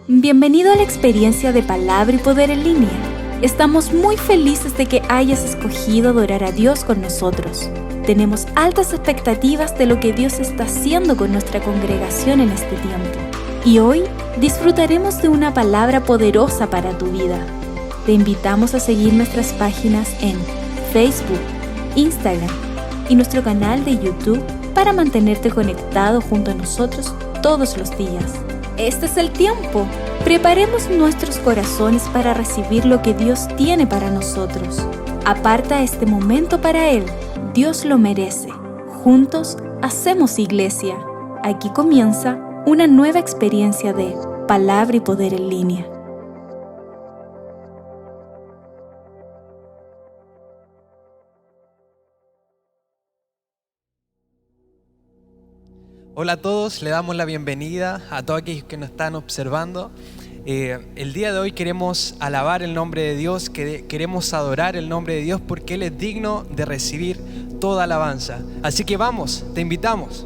Bienvenido a la experiencia de Palabra y Poder en línea. Estamos muy felices de que hayas escogido adorar a Dios con nosotros. Tenemos altas expectativas de lo que Dios está haciendo con nuestra congregación en este tiempo. Y hoy disfrutaremos de una palabra poderosa para tu vida. Te invitamos a seguir nuestras páginas en Facebook, Instagram y nuestro canal de YouTube para mantenerte conectado junto a nosotros todos los días. Este es el tiempo. Preparemos nuestros corazones para recibir lo que Dios tiene para nosotros. Aparta este momento para Él. Dios lo merece. Juntos hacemos iglesia. Aquí comienza una nueva experiencia de Palabra y Poder en línea. Hola a todos, le damos la bienvenida a todos aquellos que nos están observando. El día de hoy queremos alabar el nombre de Dios, queremos adorar el nombre de Dios porque Él es digno de recibir toda alabanza. Así que vamos, te invitamos.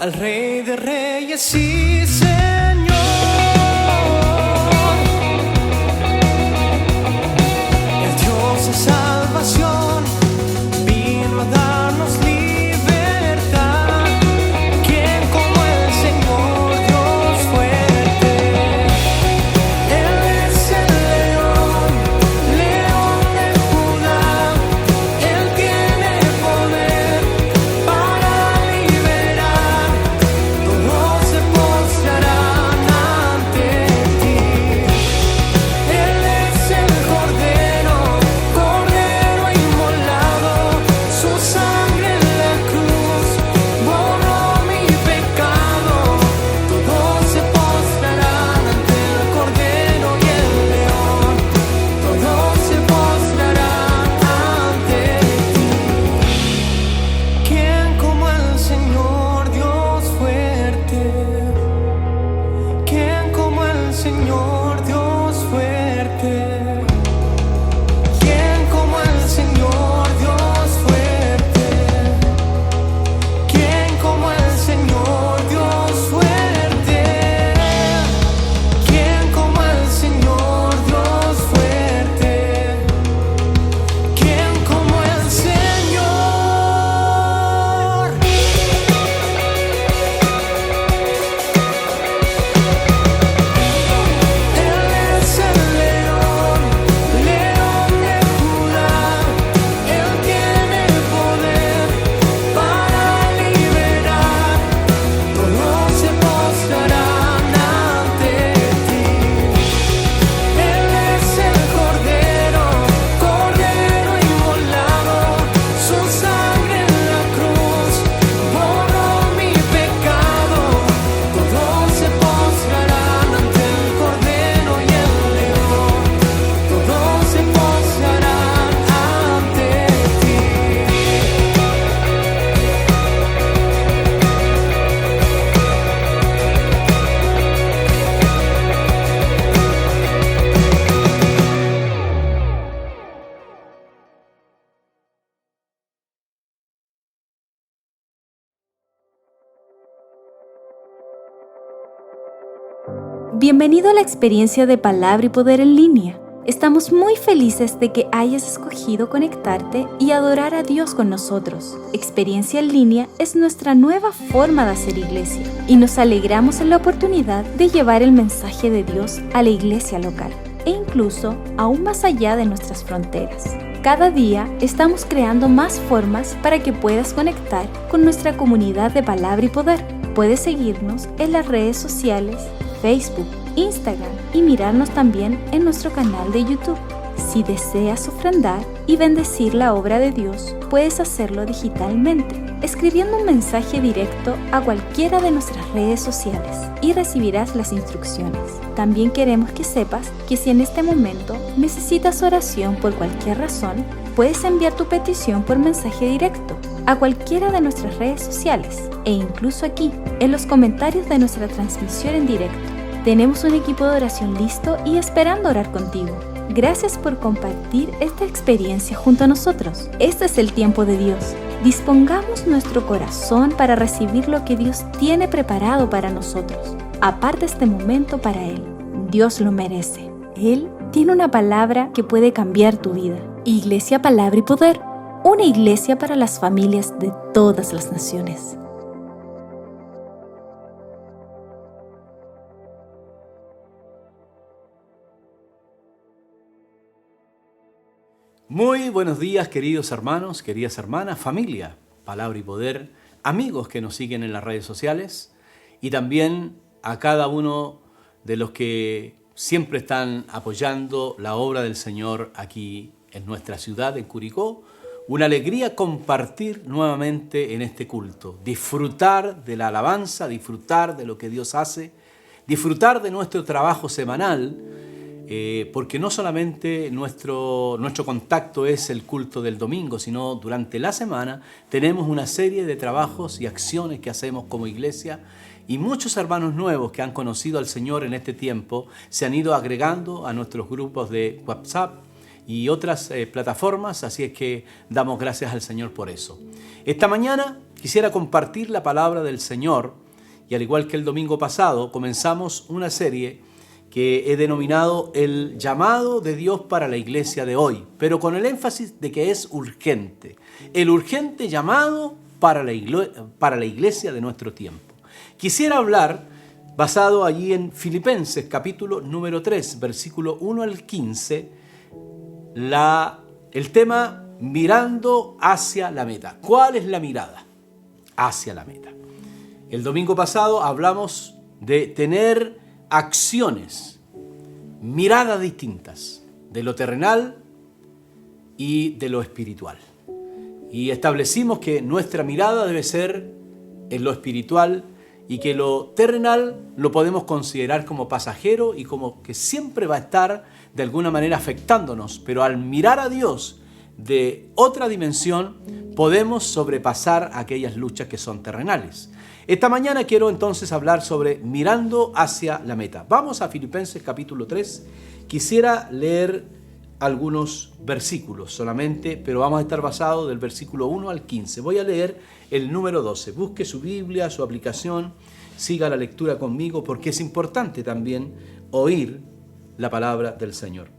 al Rey de Reyes y Señor. El Dios de salvación vino a darnos libertad. ¿Quién como el Señor Dios fuerte? Él es el león, león de Judá. Él tiene poder para liberar. Todos se postrarán ante ti. Él es el Cordero, Cordero inmolado. Su sangre en la cruz borró mi pecado. Todos se postrarán ante el Cordero y el León. Todos se postrarán ante ti. ¿Quién como el Señor Dios fuerte? ¿Quién como el Señor Dios fuerte? ¿Quién como el Señor Dios fuerte? ¿Quién como el Señor Dios fuerte? ¿Quién como el Señor Dios fuerte? ¿Quién como el Señor? Él es el león, león de Judá. Él tiene poder para liberar. Todos se postrarán ante ti. Él es el Cordero, Cordero inmolado. Su sangre en la cruz borró mi pecado. Todos se postrarán ante el Cordero y el León. Todos se postrarán ante ti. Bienvenido a la experiencia de Palabra y Poder en línea. Estamos muy felices de que hayas escogido conectarte y adorar a Dios con nosotros. Experiencia en línea es nuestra nueva forma de hacer iglesia y nos alegramos en la oportunidad de llevar el mensaje de Dios a la iglesia local e incluso aún más allá de nuestras fronteras. Cada día estamos creando más formas para que puedas conectar con nuestra comunidad de Palabra y Poder. Puedes seguirnos en las redes sociales, Facebook, Instagram y mirarnos también en nuestro canal de YouTube. Si deseas ofrendar y bendecir la obra de Dios, puedes hacerlo digitalmente, escribiendo un mensaje directo a cualquiera de nuestras redes sociales y recibirás las instrucciones. También queremos que sepas que si en este momento necesitas oración por cualquier razón, puedes enviar tu petición por mensaje directo a cualquiera de nuestras redes sociales e incluso aquí, en los comentarios de nuestra transmisión en directo. Tenemos un equipo de oración listo y esperando orar contigo. Gracias por compartir esta experiencia junto a nosotros. Este es el tiempo de Dios. Dispongamos nuestro corazón para recibir lo que Dios tiene preparado para nosotros. Aparte este momento para Él. Dios lo merece. Él tiene una palabra que puede cambiar tu vida. Iglesia, Palabra y Poder. Una iglesia para las familias de todas las naciones. Muy buenos días, queridos hermanos, queridas hermanas, familia, Palabra y Poder, amigos que nos siguen en las redes sociales y también a cada uno de los que siempre están apoyando la obra del Señor aquí en nuestra ciudad, en Curicó. Una alegría compartir nuevamente en este culto, disfrutar de la alabanza, disfrutar de lo que Dios hace, disfrutar de nuestro trabajo semanal, porque no solamente nuestro contacto es el culto del domingo, sino durante la semana tenemos una serie de trabajos y acciones que hacemos como iglesia y muchos hermanos nuevos que han conocido al Señor en este tiempo se han ido agregando a nuestros grupos de WhatsApp y otras plataformas, así es que damos gracias al Señor por eso. Esta mañana quisiera compartir la palabra del Señor y al igual que el domingo pasado, comenzamos una serie que he denominado el llamado de Dios para la iglesia de hoy, pero con el énfasis de que es urgente, el urgente llamado para la iglesia de nuestro tiempo. Quisiera hablar, basado allí en Filipenses capítulo número 3, versículo 1 al 15, el tema mirando hacia la meta. ¿Cuál es la mirada? Hacia la meta. El domingo pasado hablamos de tener acciones, miradas distintas de lo terrenal y de lo espiritual. Y establecimos que nuestra mirada debe ser en lo espiritual y que lo terrenal lo podemos considerar como pasajero y como que siempre va a estar de alguna manera afectándonos. Pero al mirar a Dios de otra dimensión, podemos sobrepasar aquellas luchas que son terrenales. Esta mañana quiero entonces hablar sobre mirando hacia la meta. Vamos a Filipenses capítulo 3. Quisiera leer algunos versículos solamente, pero vamos a estar basados del versículo 1 al 15. Voy a leer el número 12. Busque su Biblia, su aplicación, siga la lectura conmigo porque es importante también oír la palabra del Señor.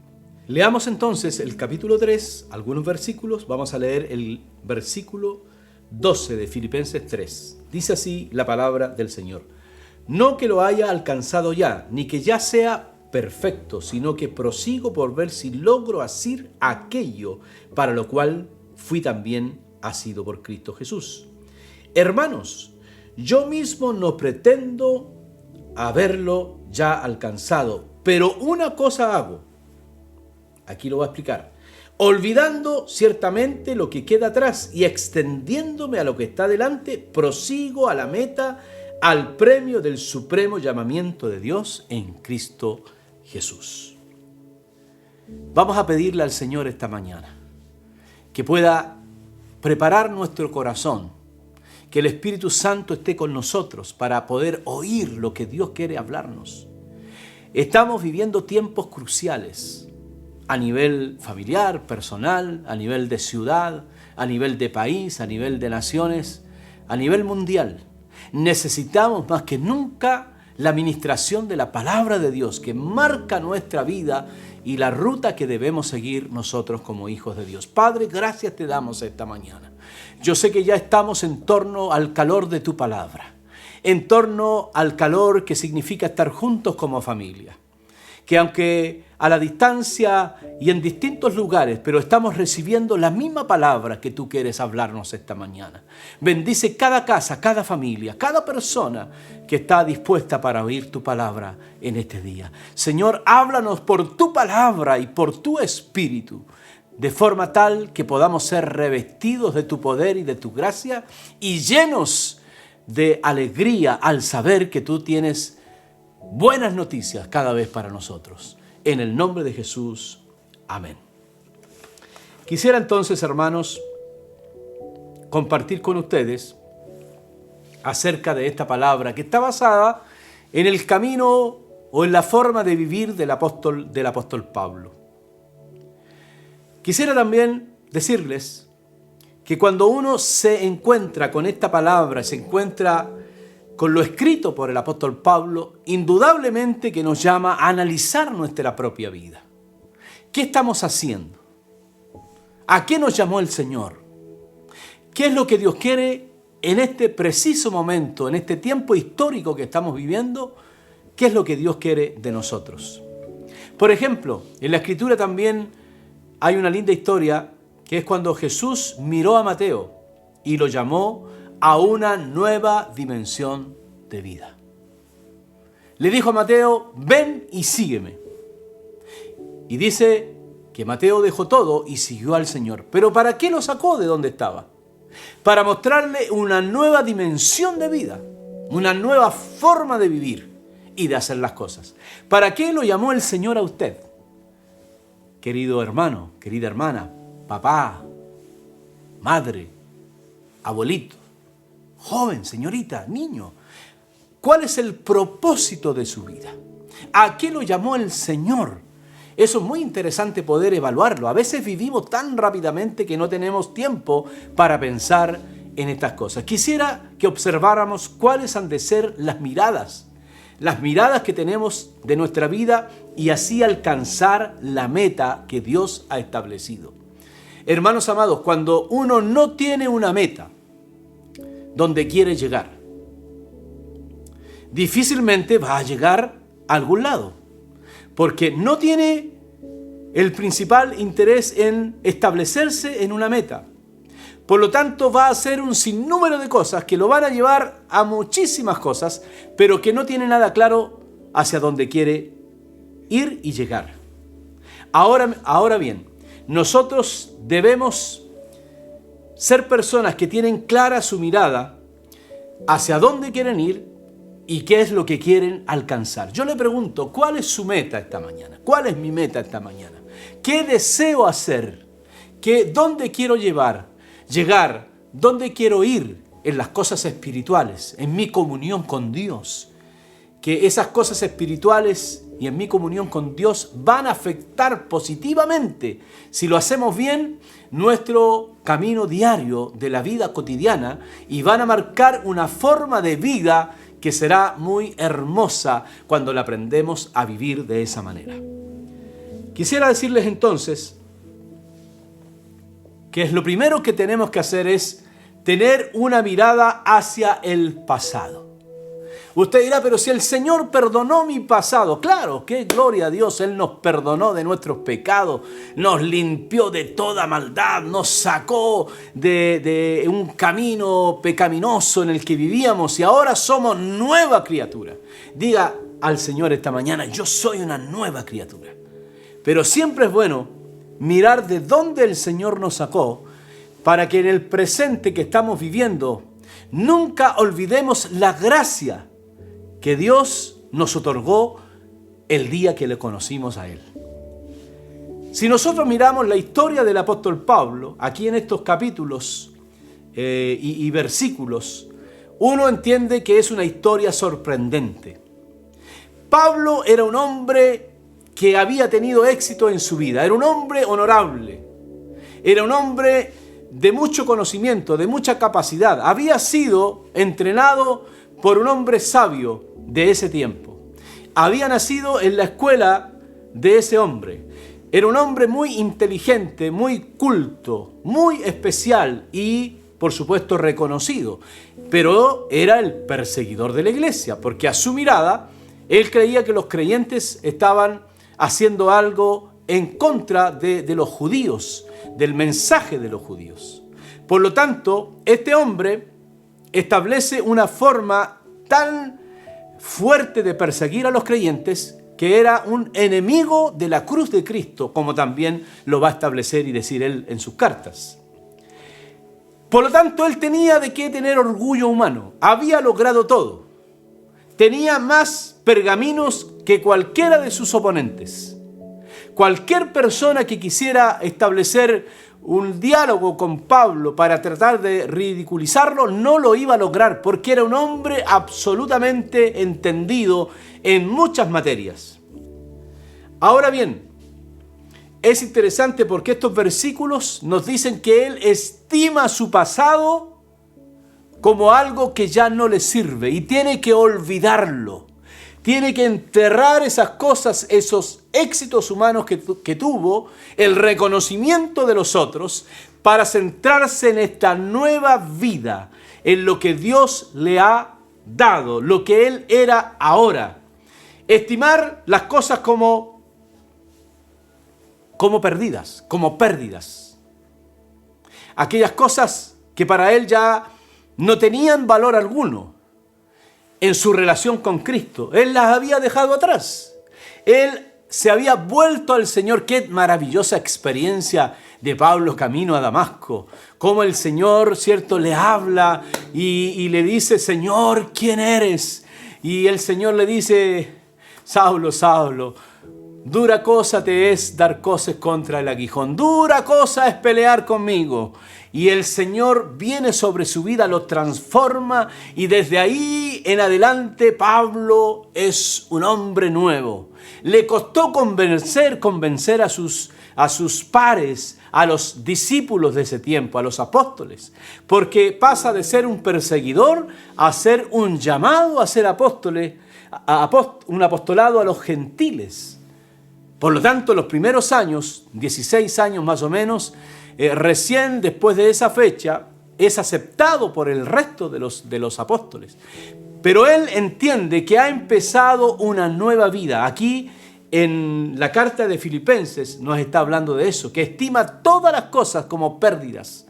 Leamos entonces el capítulo 3, algunos versículos. Vamos a leer el versículo 12 de Filipenses 3. Dice así la palabra del Señor. No que lo haya alcanzado ya, ni que ya sea perfecto, sino que prosigo por ver si logro asir aquello para lo cual fui también asido por Cristo Jesús. Hermanos, yo mismo no pretendo haberlo ya alcanzado, pero una cosa hago. Aquí lo voy a explicar. Olvidando ciertamente lo que queda atrás y extendiéndome a lo que está delante, prosigo a la meta, al premio del supremo llamamiento de Dios en Cristo Jesús. Vamos a pedirle al Señor esta mañana que pueda preparar nuestro corazón, que el Espíritu Santo esté con nosotros para poder oír lo que Dios quiere hablarnos. Estamos viviendo tiempos cruciales a nivel familiar, personal, a nivel de ciudad, a nivel de país, a nivel de naciones, a nivel mundial. Necesitamos más que nunca la ministración de la palabra de Dios que marca nuestra vida y la ruta que debemos seguir nosotros como hijos de Dios. Padre, gracias te damos esta mañana. Yo sé que ya estamos en torno al calor de tu palabra, en torno al calor que significa estar juntos como familia. Que aunque a la distancia y en distintos lugares, pero estamos recibiendo la misma palabra que tú quieres hablarnos esta mañana. Bendice cada casa, cada familia, cada persona que está dispuesta para oír tu palabra en este día. Señor, háblanos por tu palabra y por tu espíritu, de forma tal que podamos ser revestidos de tu poder y de tu gracia y llenos de alegría al saber que tú tienes buenas noticias cada vez para nosotros. En el nombre de Jesús. Amén. Quisiera entonces, hermanos, compartir con ustedes acerca de esta palabra que está basada en el camino o en la forma de vivir del apóstol Pablo. Quisiera también decirles que cuando uno se encuentra con esta palabra, se encuentra con lo escrito por el apóstol Pablo, indudablemente que nos llama a analizar nuestra propia vida. ¿Qué estamos haciendo? ¿A qué nos llamó el Señor? ¿Qué es lo que Dios quiere en este preciso momento, en este tiempo histórico que estamos viviendo? ¿Qué es lo que Dios quiere de nosotros? Por ejemplo, en la Escritura también hay una linda historia que es cuando Jesús miró a Mateo y lo llamó a una nueva dimensión de vida. Le dijo a Mateo, ven y sígueme. Y dice que Mateo dejó todo y siguió al Señor. ¿Pero para qué lo sacó de donde estaba? Para mostrarle una nueva dimensión de vida, una nueva forma de vivir y de hacer las cosas. ¿Para qué lo llamó el Señor a usted? Querido hermano, querida hermana, papá, madre, abuelito, joven, señorita, niño. ¿Cuál es el propósito de su vida? ¿A qué lo llamó el Señor? Eso es muy interesante poder evaluarlo. A veces vivimos tan rápidamente que no tenemos tiempo para pensar en estas cosas. Quisiera que observáramos cuáles han de ser las miradas que tenemos de nuestra vida y así alcanzar la meta que Dios ha establecido. Hermanos amados, cuando uno no tiene una meta donde quiere llegar, difícilmente va a llegar a algún lado, porque no tiene el principal interés en establecerse en una meta. Por lo tanto, va a hacer un sinnúmero de cosas que lo van a llevar a muchísimas cosas, pero que no tiene nada claro hacia dónde quiere ir y llegar. Ahora bien, nosotros debemos ser personas que tienen clara su mirada hacia dónde quieren ir y qué es lo que quieren alcanzar. Yo le pregunto, ¿cuál es su meta esta mañana? ¿Cuál es mi meta esta mañana? ¿Qué deseo hacer? ¿Dónde quiero llegar? ¿Dónde quiero ir en las cosas espirituales, en mi comunión con Dios? Que esas cosas espirituales y en mi comunión con Dios van a afectar positivamente, si lo hacemos bien, nuestro camino diario de la vida cotidiana y van a marcar una forma de vida que será muy hermosa cuando la aprendemos a vivir de esa manera. Quisiera decirles entonces que lo primero que tenemos que hacer es tener una mirada hacia el pasado. Usted dirá, pero si el Señor perdonó mi pasado. Claro, qué gloria a Dios, Él nos perdonó de nuestros pecados, nos limpió de toda maldad, nos sacó de un camino pecaminoso en el que vivíamos y ahora somos nueva criatura. Diga al Señor esta mañana, yo soy una nueva criatura. Pero siempre es bueno mirar de dónde el Señor nos sacó para que en el presente que estamos viviendo nunca olvidemos la gracia que Dios nos otorgó el día que le conocimos a Él. Si nosotros miramos la historia del apóstol Pablo, aquí en estos capítulos y versículos, uno entiende que es una historia sorprendente. Pablo era un hombre que había tenido éxito en su vida, era un hombre honorable, era un hombre de mucho conocimiento, de mucha capacidad, había sido entrenado por un hombre sabio de ese tiempo. Había nacido en la escuela de ese hombre. Era un hombre muy inteligente, muy culto, muy especial y, por supuesto, reconocido. Pero era el perseguidor de la iglesia, porque a su mirada, él creía que los creyentes estaban haciendo algo en contra de los judíos, del mensaje de los judíos. Por lo tanto, este hombre establece una forma tan fuerte de perseguir a los creyentes que era un enemigo de la cruz de Cristo, como también lo va a establecer y decir él en sus cartas. Por lo tanto, él tenía de qué tener orgullo humano. Había logrado todo. Tenía más pergaminos que cualquiera de sus oponentes. Cualquier persona que quisiera establecer un diálogo con Pablo para tratar de ridiculizarlo, no lo iba a lograr, porque era un hombre absolutamente entendido en muchas materias. Ahora bien, es interesante porque estos versículos nos dicen que él estima su pasado como algo que ya no le sirve y tiene que olvidarlo. Tiene que enterrar esas cosas, esos éxitos humanos que tuvo, el reconocimiento de los otros, para centrarse en esta nueva vida, en lo que Dios le ha dado, lo que él era ahora. Estimar las cosas como perdidas, como pérdidas. Aquellas cosas que para él ya no tenían valor alguno. En su relación con Cristo, él las había dejado atrás. Él se había vuelto al Señor. Qué maravillosa experiencia de Pablo camino a Damasco. Cómo el Señor, cierto, le habla y le dice, Señor, ¿quién eres? Y el Señor le dice, Saulo, Saulo, dura cosa te es dar coces contra el aguijón. Dura cosa es pelear conmigo. Y el Señor viene sobre su vida, lo transforma y desde ahí en adelante Pablo es un hombre nuevo. Le costó convencer a sus pares, a los discípulos de ese tiempo, a los apóstoles, porque pasa de ser un perseguidor a ser un llamado a ser apóstoles, un apostolado a los gentiles. Por lo tanto, los primeros años, 16 años más o menos, recién después de esa fecha, es aceptado por el resto de los apóstoles. Pero él entiende que ha empezado una nueva vida. Aquí en la carta de Filipenses nos está hablando de eso, que estima todas las cosas como pérdidas.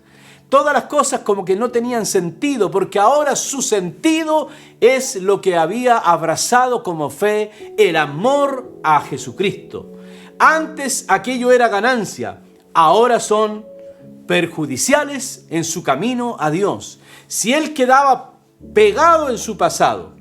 Todas las cosas como que no tenían sentido, porque ahora su sentido es lo que había abrazado como fe, el amor a Jesucristo. Antes aquello era ganancia, ahora son perjudiciales en su camino a Dios. Si él quedaba pegado en su pasado,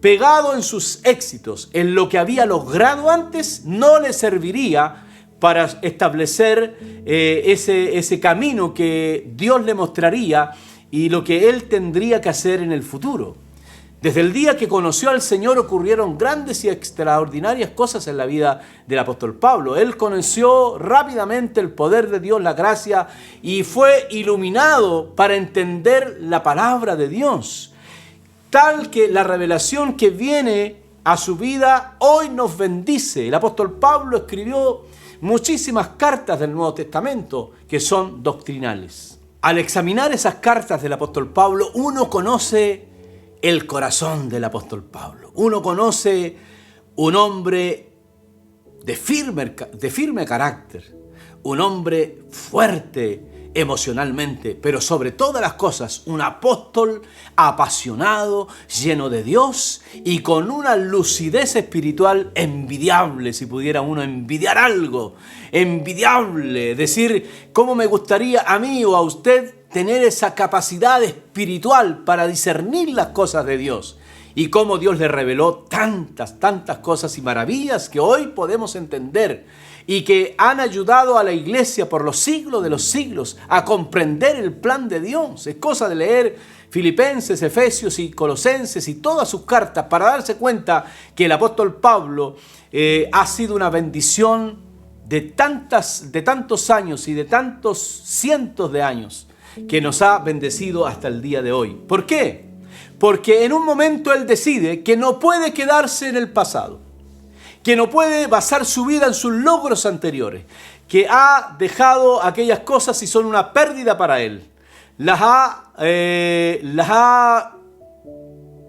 pegado en sus éxitos, en lo que había logrado antes, no le serviría para establecer ese camino que Dios le mostraría y lo que él tendría que hacer en el futuro. Desde el día que conoció al Señor ocurrieron grandes y extraordinarias cosas en la vida del apóstol Pablo. Él conoció rápidamente el poder de Dios, la gracia, y fue iluminado para entender la palabra de Dios. Tal que la revelación que viene a su vida hoy nos bendice. El apóstol Pablo escribió muchísimas cartas del Nuevo Testamento que son doctrinales. Al examinar esas cartas del apóstol Pablo, uno conoce el corazón del apóstol Pablo. Uno conoce un hombre de firme carácter, un hombre fuerte emocionalmente, pero sobre todas las cosas, un apóstol apasionado, lleno de Dios y con una lucidez espiritual envidiable, si pudiera uno envidiar algo, envidiable, decir, ¿cómo me gustaría a mí o a usted tener esa capacidad espiritual para discernir las cosas de Dios? Y cómo Dios le reveló tantas cosas y maravillas que hoy podemos entender y que han ayudado a la iglesia por los siglos de los siglos a comprender el plan de Dios. Es cosa de leer Filipenses, Efesios y Colosenses y todas sus cartas para darse cuenta que el apóstol Pablo ha sido una bendición de tantos años y de tantos cientos de años que nos ha bendecido hasta el día de hoy. ¿Por qué? Porque en un momento él decide que no puede quedarse en el pasado, que no puede basar su vida en sus logros anteriores, que ha dejado aquellas cosas y son una pérdida para él. Las ha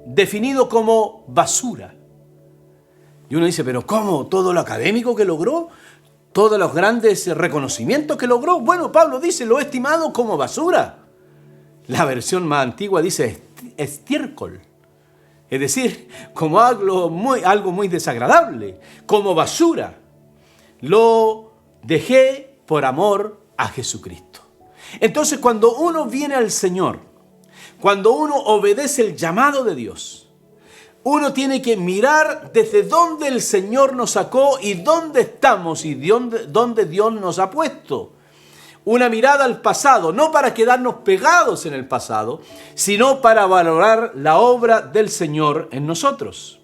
definido como basura. Y uno dice, ¿pero cómo? ¿Todo lo académico que logró? ¿Todos los grandes reconocimientos que logró? Bueno, Pablo dice, lo he estimado como basura. La versión más antigua dice estiércol. Es decir, como algo muy desagradable, como basura. Lo dejé por amor a Jesucristo. Entonces, cuando uno viene al Señor, cuando uno obedece el llamado de Dios, uno tiene que mirar desde dónde el Señor nos sacó y dónde estamos y dónde Dios nos ha puesto. Una mirada al pasado, no para quedarnos pegados en el pasado, sino para valorar la obra del Señor en nosotros.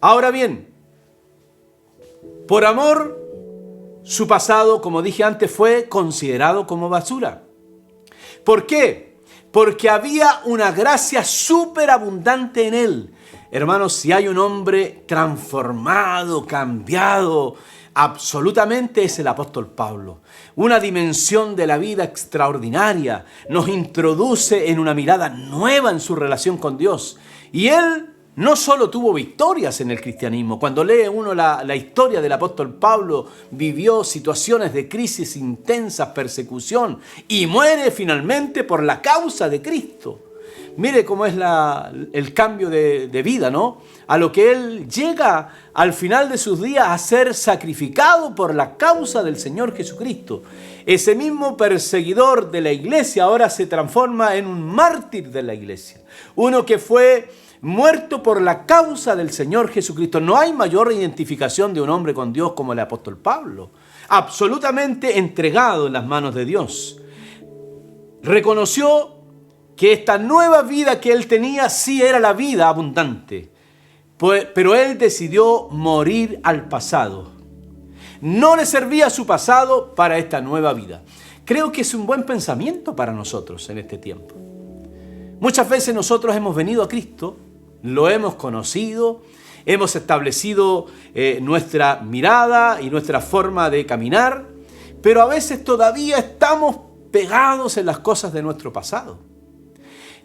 Ahora bien, por amor, su pasado, como dije antes, fue considerado como basura. ¿Por qué? Porque había una gracia superabundante en él. Hermanos, si hay un hombre transformado, cambiado, absolutamente es el apóstol Pablo. Una dimensión de la vida extraordinaria. Nos introduce en una mirada nueva en su relación con Dios. Y él no solo tuvo victorias en el cristianismo. Cuando lee uno la historia del apóstol Pablo, vivió situaciones de crisis intensas, persecución, y muere finalmente por la causa de Cristo. Mire cómo es el cambio de vida, ¿no? A lo que él llega al final de sus días a ser sacrificado por la causa del Señor Jesucristo. Ese mismo perseguidor de la iglesia ahora se transforma en un mártir de la iglesia. Uno que fue muerto por la causa del Señor Jesucristo. No hay mayor identificación de un hombre con Dios como el apóstol Pablo. Absolutamente entregado en las manos de Dios. Reconoció que esta nueva vida que él tenía sí era la vida abundante. Pero él decidió morir al pasado. No le servía su pasado para esta nueva vida. Creo que es un buen pensamiento para nosotros en este tiempo. Muchas veces nosotros hemos venido a Cristo, lo hemos conocido, hemos establecido nuestra mirada y nuestra forma de caminar, pero a veces todavía estamos pegados en las cosas de nuestro pasado.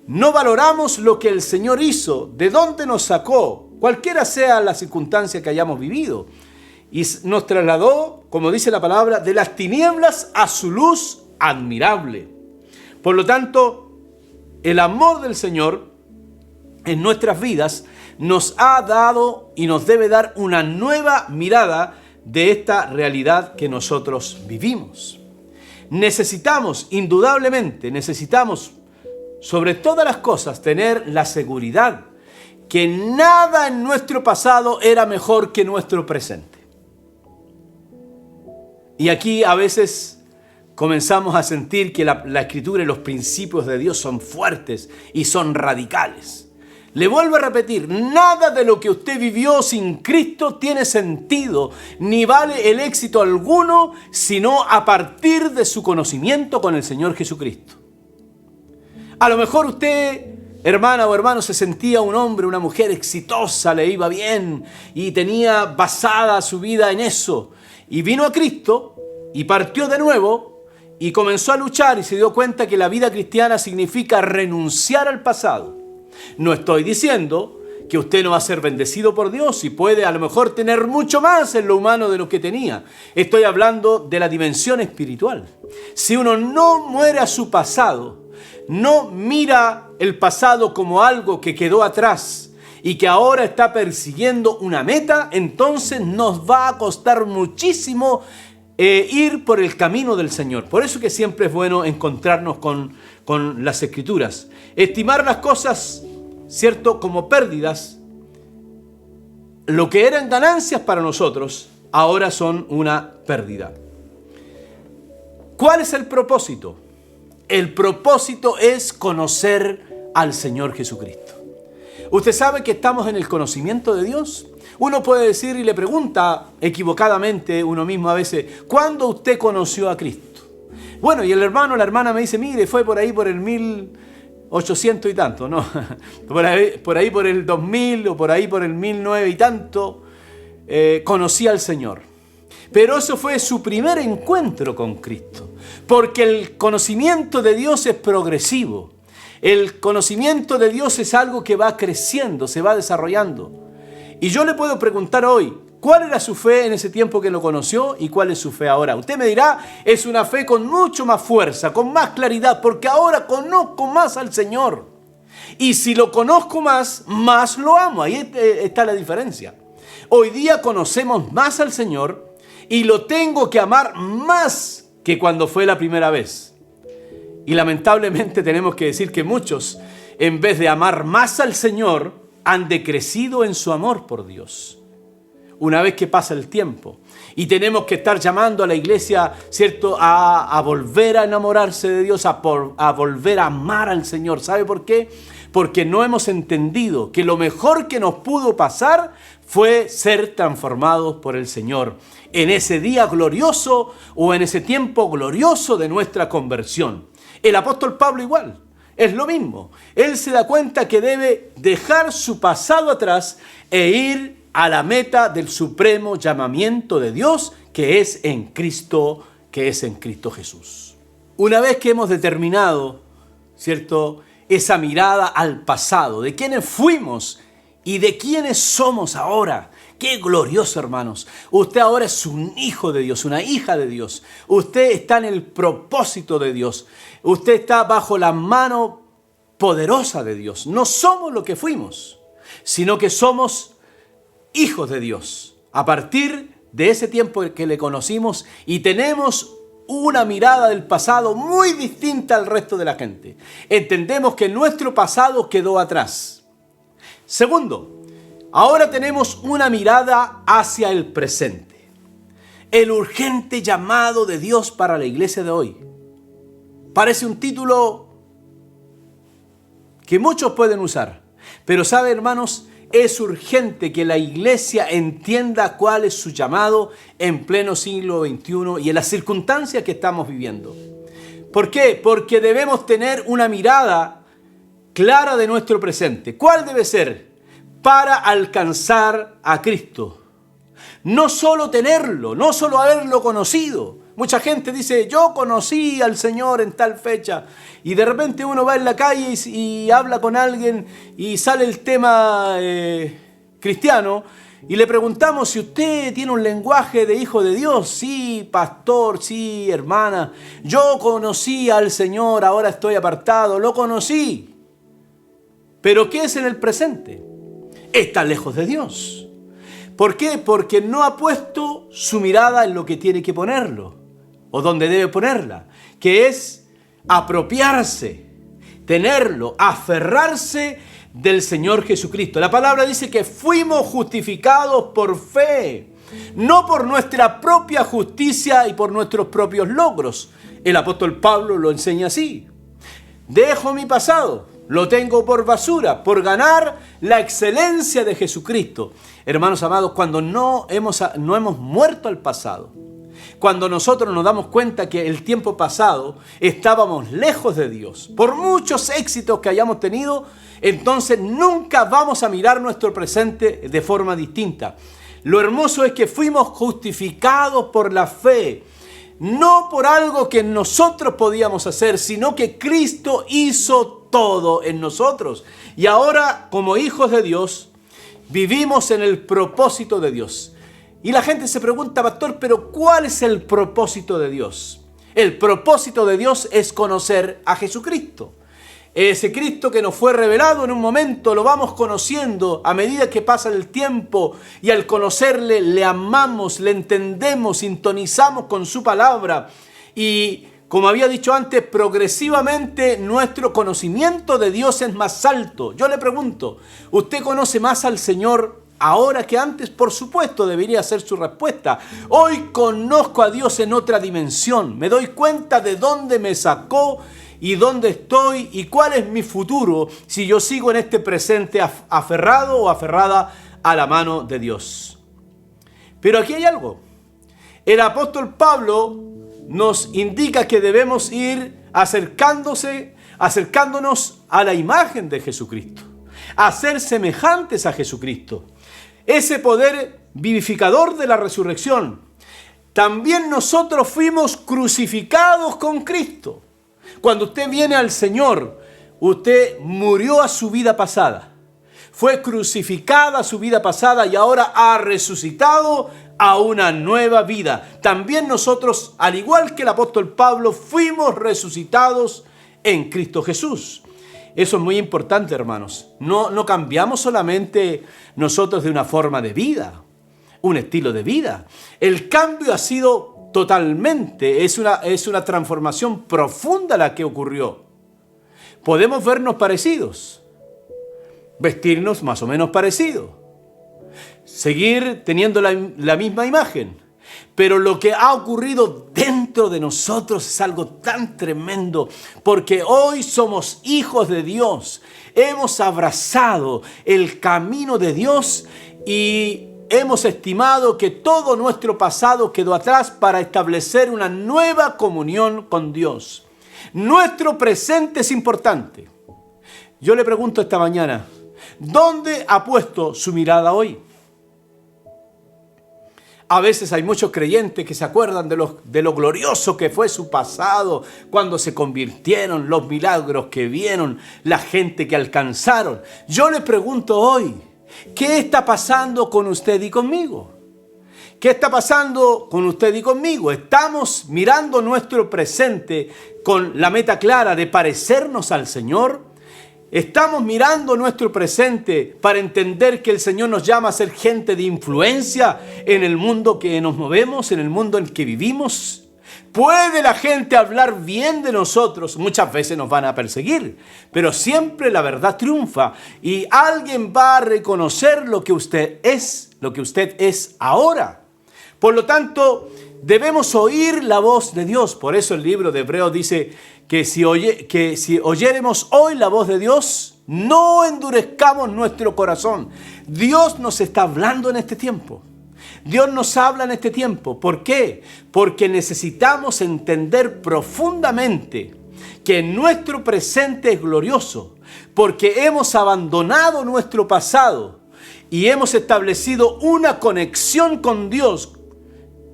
No valoramos lo que el Señor hizo, de dónde nos sacó, cualquiera sea la circunstancia que hayamos vivido, y nos trasladó, como dice la palabra, de las tinieblas a su luz admirable. Por lo tanto, el amor del Señor en nuestras vidas nos ha dado y nos debe dar una nueva mirada de esta realidad que nosotros vivimos. Necesitamos, indudablemente, sobre todas las cosas, tener la seguridad que nada en nuestro pasado era mejor que nuestro presente. Y aquí a veces comenzamos a sentir que la Escritura y los principios de Dios son fuertes y son radicales. Le vuelvo a repetir, nada de lo que usted vivió sin Cristo tiene sentido, ni vale el éxito alguno, sino a partir de su conocimiento con el Señor Jesucristo. A lo mejor usted, hermana o hermano, se sentía un hombre, una mujer exitosa, le iba bien y tenía basada su vida en eso. Y vino a Cristo y partió de nuevo y comenzó a luchar y se dio cuenta que la vida cristiana significa renunciar al pasado. No estoy diciendo que usted no va a ser bendecido por Dios y puede a lo mejor tener mucho más en lo humano de lo que tenía. Estoy hablando de la dimensión espiritual. Si uno no muere a su pasado, no mira el pasado como algo que quedó atrás y que ahora está persiguiendo una meta, entonces nos va a costar muchísimo ir por el camino del Señor. Por eso que siempre es bueno encontrarnos con las Escrituras. Estimar las cosas, ¿cierto?, como pérdidas. Lo que eran ganancias para nosotros, ahora son una pérdida. ¿Cuál es el propósito? El propósito es conocer al Señor Jesucristo. Usted sabe que estamos en el conocimiento de Dios. Uno puede decir y le pregunta equivocadamente uno mismo a veces, ¿cuándo usted conoció a Cristo? Bueno, y el hermano o la hermana me dice, mire, fue por ahí por el 1800 y tanto, ¿no? Por ahí por el 2000 o por ahí por el 1009 y tanto, conocí al Señor. Pero eso fue su primer encuentro con Cristo, porque el conocimiento de Dios es progresivo. El conocimiento de Dios es algo que va creciendo, se va desarrollando. Y yo le puedo preguntar hoy, ¿cuál era su fe en ese tiempo que lo conoció y cuál es su fe ahora? Usted me dirá, es una fe con mucho más fuerza, con más claridad, porque ahora conozco más al Señor. Y si lo conozco más, más lo amo. Ahí está la diferencia. Hoy día conocemos más al Señor y lo tengo que amar más que cuando fue la primera vez. Y lamentablemente tenemos que decir que muchos, en vez de amar más al Señor, han decrecido en su amor por Dios. Una vez que pasa el tiempo y tenemos que estar llamando a la iglesia, ¿cierto?, a volver a enamorarse de Dios, a volver a amar al Señor. ¿Sabe por qué? Porque no hemos entendido que lo mejor que nos pudo pasar fue ser transformados por el Señor en ese día glorioso o en ese tiempo glorioso de nuestra conversión. El apóstol Pablo igual, es lo mismo. Él se da cuenta que debe dejar su pasado atrás e ir a la meta del supremo llamamiento de Dios, que es en Cristo Jesús. Una vez que hemos determinado, ¿cierto?, esa mirada al pasado, de quiénes fuimos y de quiénes somos ahora. ¡Qué glorioso, hermanos! Usted ahora es un hijo de Dios, una hija de Dios. Usted está en el propósito de Dios. Usted está bajo la mano poderosa de Dios. No somos lo que fuimos, sino que somos hijos de Dios. A partir de ese tiempo que le conocimos y tenemos una mirada del pasado muy distinta al resto de la gente. Entendemos que nuestro pasado quedó atrás. Segundo, ahora tenemos una mirada hacia el presente. El urgente llamado de Dios para la iglesia de hoy. Parece un título que muchos pueden usar. Pero sabe, hermanos, es urgente que la iglesia entienda cuál es su llamado en pleno siglo XXI y en las circunstancias que estamos viviendo. ¿Por qué? Porque debemos tener una mirada clara de nuestro presente. ¿Cuál debe ser? Para alcanzar a Cristo. No solo tenerlo, no solo haberlo conocido. Mucha gente dice, yo conocí al Señor en tal fecha. Y de repente uno va en la calle y habla con alguien y sale el tema cristiano. Y le preguntamos si usted tiene un lenguaje de hijo de Dios. Sí, pastor, sí, hermana. Yo conocí al Señor, ahora estoy apartado. Lo conocí. ¿Pero qué es en el presente? Está lejos de Dios. ¿Por qué? Porque no ha puesto su mirada en lo que tiene que ponerlo, o donde debe ponerla, que es apropiarse, tenerlo, aferrarse del Señor Jesucristo. La palabra dice que fuimos justificados por fe, no por nuestra propia justicia y por nuestros propios logros. El apóstol Pablo lo enseña así. Dejo mi pasado, lo tengo por basura, por ganar la excelencia de Jesucristo. Hermanos amados, cuando no hemos muerto al pasado, cuando nosotros nos damos cuenta que el tiempo pasado estábamos lejos de Dios, por muchos éxitos que hayamos tenido, entonces nunca vamos a mirar nuestro presente de forma distinta. Lo hermoso es que fuimos justificados por la fe, no por algo que nosotros podíamos hacer, sino que Cristo hizo todo en nosotros. Y ahora, como hijos de Dios, vivimos en el propósito de Dios. Y la gente se pregunta, pastor, ¿pero cuál es el propósito de Dios? El propósito de Dios es conocer a Jesucristo. Ese Cristo que nos fue revelado en un momento, lo vamos conociendo a medida que pasa el tiempo, y al conocerle, le amamos, le entendemos, sintonizamos con su palabra, y como había dicho antes, progresivamente nuestro conocimiento de Dios es más alto. Yo le pregunto, ¿usted conoce más al Señor ahora que antes? Por supuesto, debería ser su respuesta. Hoy conozco a Dios en otra dimensión. Me doy cuenta de dónde me sacó y dónde estoy y cuál es mi futuro si yo sigo en este presente aferrado o aferrada a la mano de Dios. Pero aquí hay algo. El apóstol Pablo nos indica que debemos ir acercándonos a la imagen de Jesucristo, a ser semejantes a Jesucristo. Ese poder vivificador de la resurrección. También nosotros fuimos crucificados con Cristo. Cuando usted viene al Señor, usted murió a su vida pasada. Fue crucificada a su vida pasada y ahora ha resucitado a una nueva vida. También nosotros, al igual que el apóstol Pablo, fuimos resucitados en Cristo Jesús. Eso es muy importante, hermanos. No cambiamos solamente nosotros de una forma de vida, un estilo de vida. El cambio ha sido totalmente, es una transformación profunda la que ocurrió. Podemos vernos parecidos, vestirnos más o menos parecidos, seguir teniendo la misma imagen. Pero lo que ha ocurrido dentro de nosotros es algo tan tremendo, porque hoy somos hijos de Dios. Hemos abrazado el camino de Dios y hemos estimado que todo nuestro pasado quedó atrás para establecer una nueva comunión con Dios. Nuestro presente es importante. Yo le pregunto esta mañana, ¿dónde ha puesto su mirada hoy? A veces hay muchos creyentes que se acuerdan de lo glorioso que fue su pasado, cuando se convirtieron, los milagros que vieron, la gente que alcanzaron. Yo le pregunto hoy, ¿qué está pasando con usted y conmigo? ¿Qué está pasando con usted y conmigo? ¿Estamos mirando nuestro presente con la meta clara de parecernos al Señor? ¿Estamos mirando nuestro presente para entender que el Señor nos llama a ser gente de influencia en el mundo que nos movemos, en el mundo en que vivimos? ¿Puede la gente hablar bien de nosotros? Muchas veces nos van a perseguir, pero siempre la verdad triunfa y alguien va a reconocer lo que usted es ahora. Por lo tanto, debemos oír la voz de Dios. Por eso el libro de Hebreos dice que si oyéremos hoy la voz de Dios, no endurezcamos nuestro corazón. Dios nos está hablando en este tiempo. Dios nos habla en este tiempo. ¿Por qué? Porque necesitamos entender profundamente que nuestro presente es glorioso, porque hemos abandonado nuestro pasado y hemos establecido una conexión con Dios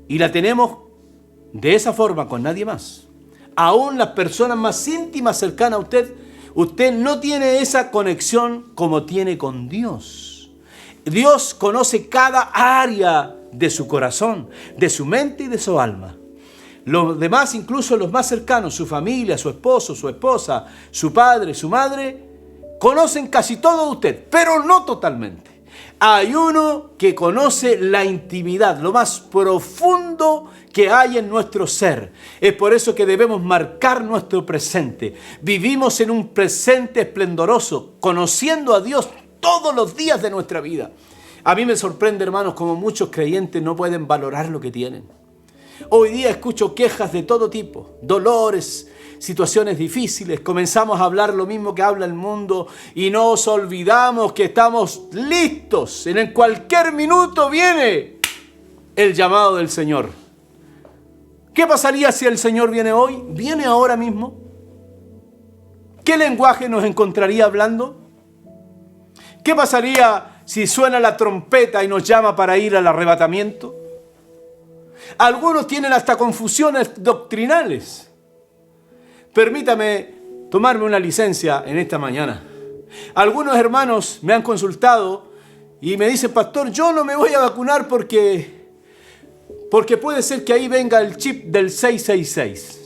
y la tenemos de esa forma con nadie más. Aún las personas más íntimas cercanas a usted no tiene esa conexión como tiene con Dios. Dios conoce cada área de su corazón, de su mente y de su alma. Los demás, incluso los más cercanos, su familia, su esposo, su esposa, su padre, su madre, conocen casi todo de usted, pero no totalmente. Hay uno que conoce la intimidad, lo más profundo que hay en nuestro ser. Es por eso que debemos marcar nuestro presente. Vivimos en un presente esplendoroso, conociendo a Dios todos los días de nuestra vida. A mí me sorprende, hermanos, como muchos creyentes no pueden valorar lo que tienen. Hoy día escucho quejas de todo tipo, dolores, situaciones difíciles. Comenzamos a hablar lo mismo que habla el mundo y nos olvidamos que estamos listos. En cualquier minuto viene el llamado del Señor. ¿Qué pasaría si el Señor viene hoy? ¿Viene ahora mismo? ¿Qué lenguaje nos encontraría hablando? ¿Qué pasaría si suena la trompeta y nos llama para ir al arrebatamiento? Algunos tienen hasta confusiones doctrinales. Permítame tomarme una licencia en esta mañana. Algunos hermanos me han consultado y me dicen: pastor, yo no me voy a vacunar porque puede ser que ahí venga el chip del 666.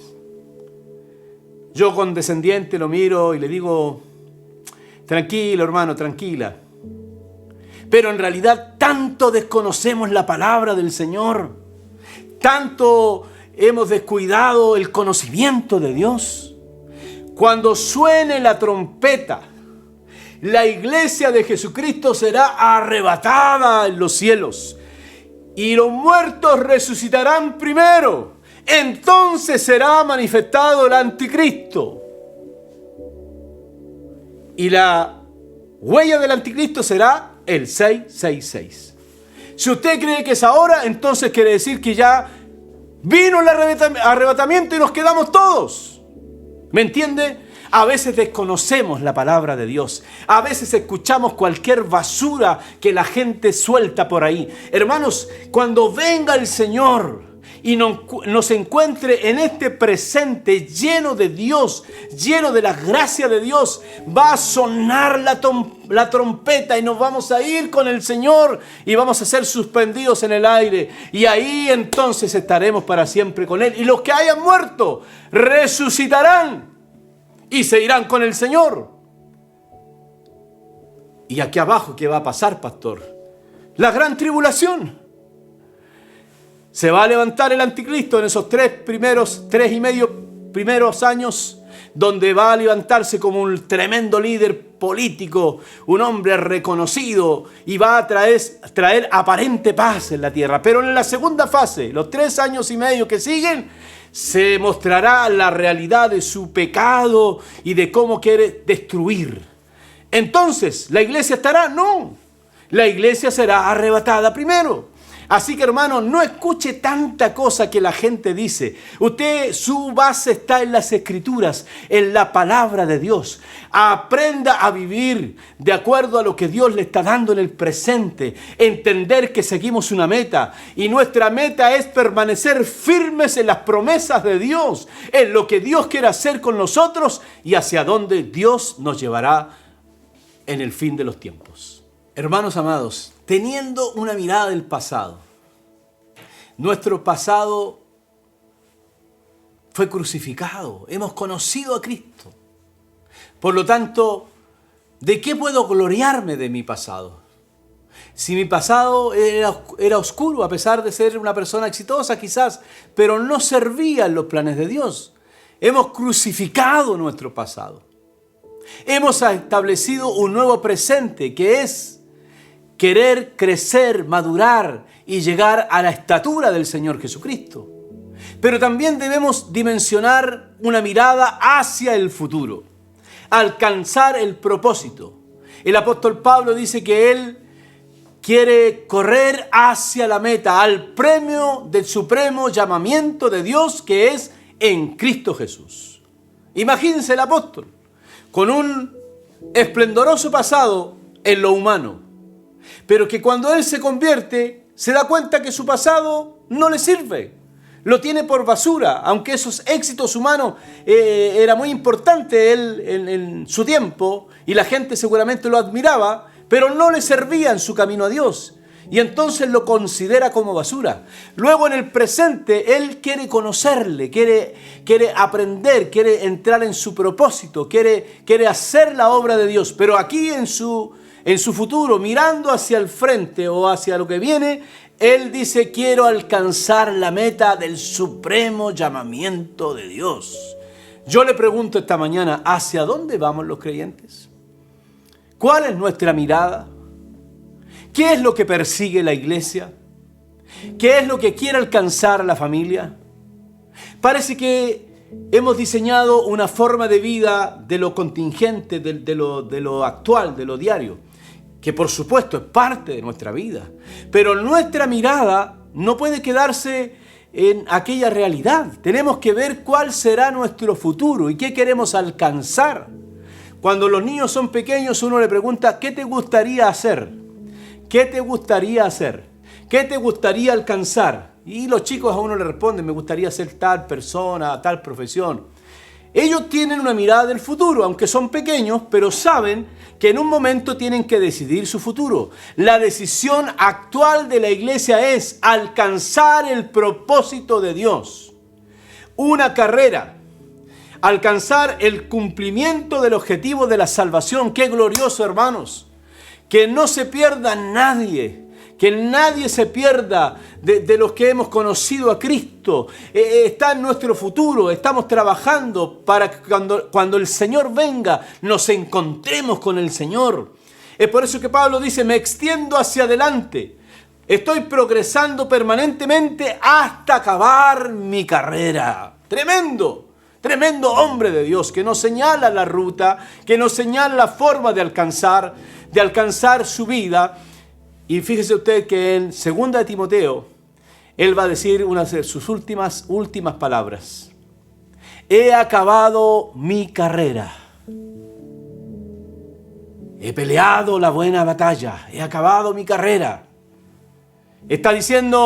Yo condescendiente lo miro y le digo: tranquilo, hermano, tranquila. Pero en realidad tanto desconocemos la palabra del Señor, tanto hemos descuidado el conocimiento de Dios. Cuando suene la trompeta, la iglesia de Jesucristo será arrebatada en los cielos y los muertos resucitarán primero. Entonces será manifestado el anticristo. Y la huella del anticristo será el 666. Si usted cree que es ahora, entonces quiere decir que ya vino el arrebatamiento y nos quedamos todos. ¿Me entiende? A veces desconocemos la palabra de Dios. A veces escuchamos cualquier basura que la gente suelta por ahí. Hermanos, cuando venga el Señor y nos encuentre en este presente lleno de Dios, lleno de la gracia de Dios, va a sonar la trompeta y nos vamos a ir con el Señor y vamos a ser suspendidos en el aire. Y ahí entonces estaremos para siempre con Él. Y los que hayan muerto resucitarán y se irán con el Señor. Y aquí abajo, ¿qué va a pasar, pastor? La gran tribulación. Se va a levantar el anticristo en esos 3.5 primeros años, donde va a levantarse como un tremendo líder político, un hombre reconocido, y va a traer aparente paz en la tierra. Pero en la segunda fase, los 3 años y medio que siguen, se mostrará la realidad de su pecado y de cómo quiere destruir. Entonces, ¿la iglesia estará? No, la iglesia será arrebatada primero. Así que, hermano, no escuche tanta cosa que la gente dice. Usted, su base está en las Escrituras, en la palabra de Dios. Aprenda a vivir de acuerdo a lo que Dios le está dando en el presente. Entender que seguimos una meta. Y nuestra meta es permanecer firmes en las promesas de Dios, en lo que Dios quiere hacer con nosotros y hacia dónde Dios nos llevará en el fin de los tiempos. Hermanos amados, teniendo una mirada del pasado, nuestro pasado fue crucificado, hemos conocido a Cristo. Por lo tanto, ¿de qué puedo gloriarme de mi pasado? Si mi pasado era oscuro, a pesar de ser una persona exitosa quizás, pero no servía en los planes de Dios. Hemos crucificado nuestro pasado. Hemos establecido un nuevo presente que es querer crecer, madurar y llegar a la estatura del Señor Jesucristo. Pero también debemos dimensionar una mirada hacia el futuro, alcanzar el propósito. El apóstol Pablo dice que él quiere correr hacia la meta, al premio del supremo llamamiento de Dios que es en Cristo Jesús. Imagínense el apóstol con un esplendoroso pasado en lo humano, pero que cuando él se convierte se da cuenta que su pasado no le sirve, lo tiene por basura, aunque esos éxitos humanos era muy importante él en su tiempo y la gente seguramente lo admiraba, pero no le servía en su camino a Dios. Y entonces lo considera como basura. Luego en el presente él quiere conocerle, quiere aprender, quiere entrar en su propósito, quiere hacer la obra de Dios. Pero aquí en su futuro, mirando hacia el frente o hacia lo que viene, él dice: quiero alcanzar la meta del supremo llamamiento de Dios. Yo le pregunto esta mañana, ¿hacia dónde vamos los creyentes? ¿Cuál es nuestra mirada? ¿Qué es lo que persigue la iglesia? ¿Qué es lo que quiere alcanzar la familia? Parece que hemos diseñado una forma de vida de lo contingente, de lo actual, de lo diario, que por supuesto es parte de nuestra vida. Pero nuestra mirada no puede quedarse en aquella realidad. Tenemos que ver cuál será nuestro futuro y qué queremos alcanzar. Cuando los niños son pequeños, uno le pregunta: ¿qué te gustaría hacer? ¿Qué te gustaría hacer? ¿Qué te gustaría alcanzar? Y los chicos a uno le responden: me gustaría ser tal persona, tal profesión. Ellos tienen una mirada del futuro, aunque son pequeños, pero saben que en un momento tienen que decidir su futuro. La decisión actual de la iglesia es alcanzar el propósito de Dios. Una carrera. Alcanzar el cumplimiento del objetivo de la salvación. ¡Qué glorioso, hermanos! Que no se pierda nadie, que nadie se pierda de los que hemos conocido a Cristo. Está en nuestro futuro, estamos trabajando para que cuando el Señor venga nos encontremos con el Señor. Es por eso que Pablo dice: me extiendo hacia adelante, estoy progresando permanentemente hasta acabar mi carrera. Tremendo. Tremendo hombre de Dios que nos señala la ruta, que nos señala la forma de alcanzar su vida. Y fíjese usted que en 2 de Timoteo, él va a decir una de sus últimas palabras: he acabado mi carrera, he peleado la buena batalla, he acabado mi carrera. Está diciendo: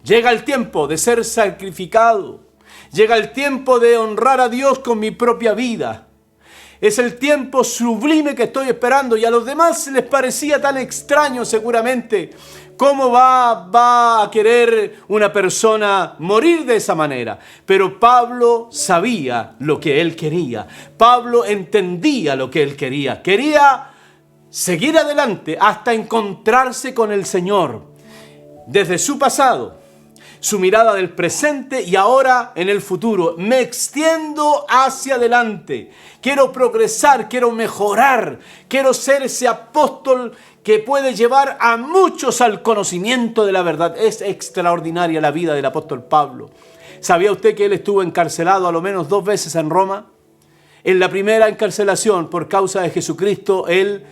llega el tiempo de ser sacrificado. Llega el tiempo de honrar a Dios con mi propia vida. Es el tiempo sublime que estoy esperando. Y a los demás les parecía tan extraño seguramente. ¿Cómo va a querer una persona morir de esa manera? Pero Pablo sabía lo que él quería. Pablo entendía lo que él quería. Quería seguir adelante hasta encontrarse con el Señor. Desde su pasado, su mirada del presente y ahora en el futuro. Me extiendo hacia adelante. Quiero progresar, quiero mejorar. Quiero ser ese apóstol que puede llevar a muchos al conocimiento de la verdad. Es extraordinaria la vida del apóstol Pablo. ¿Sabía usted que él estuvo encarcelado a lo menos 2 veces en Roma? En la primera encarcelación por causa de Jesucristo, él...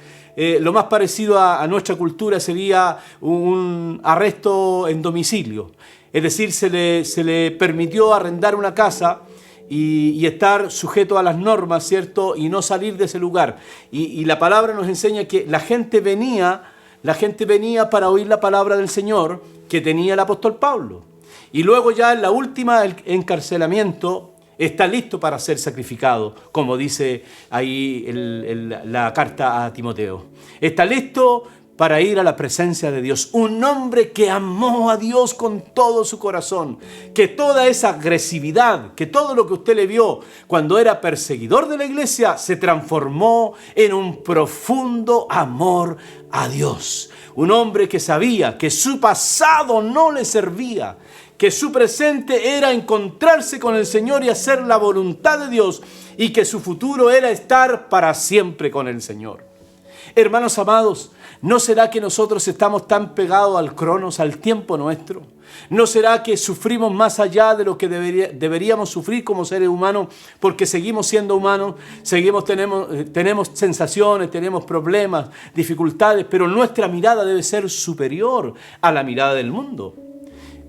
lo más parecido a nuestra cultura sería un arresto en domicilio. Es decir, se le permitió arrendar una casa y estar sujeto a las normas, ¿cierto? Y no salir de ese lugar. Y la palabra nos enseña que la gente venía para oír la palabra del Señor que tenía el apóstol Pablo. Y luego ya en la última encarcelamiento está listo para ser sacrificado, como dice ahí la carta a Timoteo. Está listo para ir a la presencia de Dios. Un hombre que amó a Dios con todo su corazón, que toda esa agresividad, que todo lo que usted le vio cuando era perseguidor de la iglesia, se transformó en un profundo amor a Dios. Un hombre que sabía que su pasado no le servía, que su presente era encontrarse con el Señor y hacer la voluntad de Dios, y que su futuro era estar para siempre con el Señor. Hermanos amados, ¿no será que nosotros estamos tan pegados al cronos, al tiempo nuestro? ¿No será que sufrimos más allá de lo que deberíamos sufrir como seres humanos? Porque seguimos siendo humanos, tenemos sensaciones, tenemos problemas, dificultades, pero nuestra mirada debe ser superior a la mirada del mundo.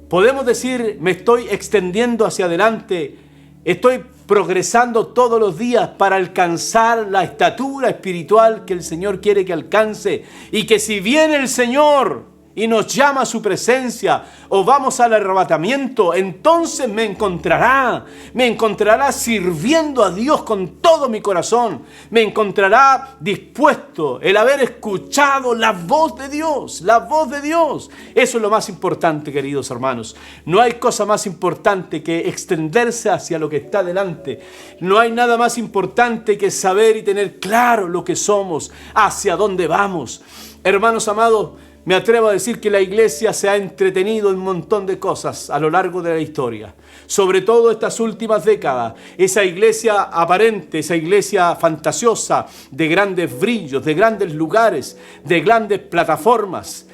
Podemos decir, me estoy extendiendo hacia adelante, estoy progresando todos los días para alcanzar la estatura espiritual que el Señor quiere que alcance, y que si viene el Señor y nos llama a su presencia o vamos al arrebatamiento, entonces me encontrará sirviendo a Dios con todo mi corazón, me encontrará dispuesto el haber escuchado la voz de Dios, Eso es lo más importante, queridos hermanos. No hay cosa más importante que extenderse hacia lo que está delante. No hay nada más importante que saber y tener claro lo que somos, hacia dónde vamos. Hermanos amados, me atrevo a decir que la iglesia se ha entretenido en un montón de cosas a lo largo de la historia. Sobre todo estas últimas décadas. Esa iglesia aparente, esa iglesia fantasiosa, de grandes brillos, de grandes lugares, de grandes plataformas.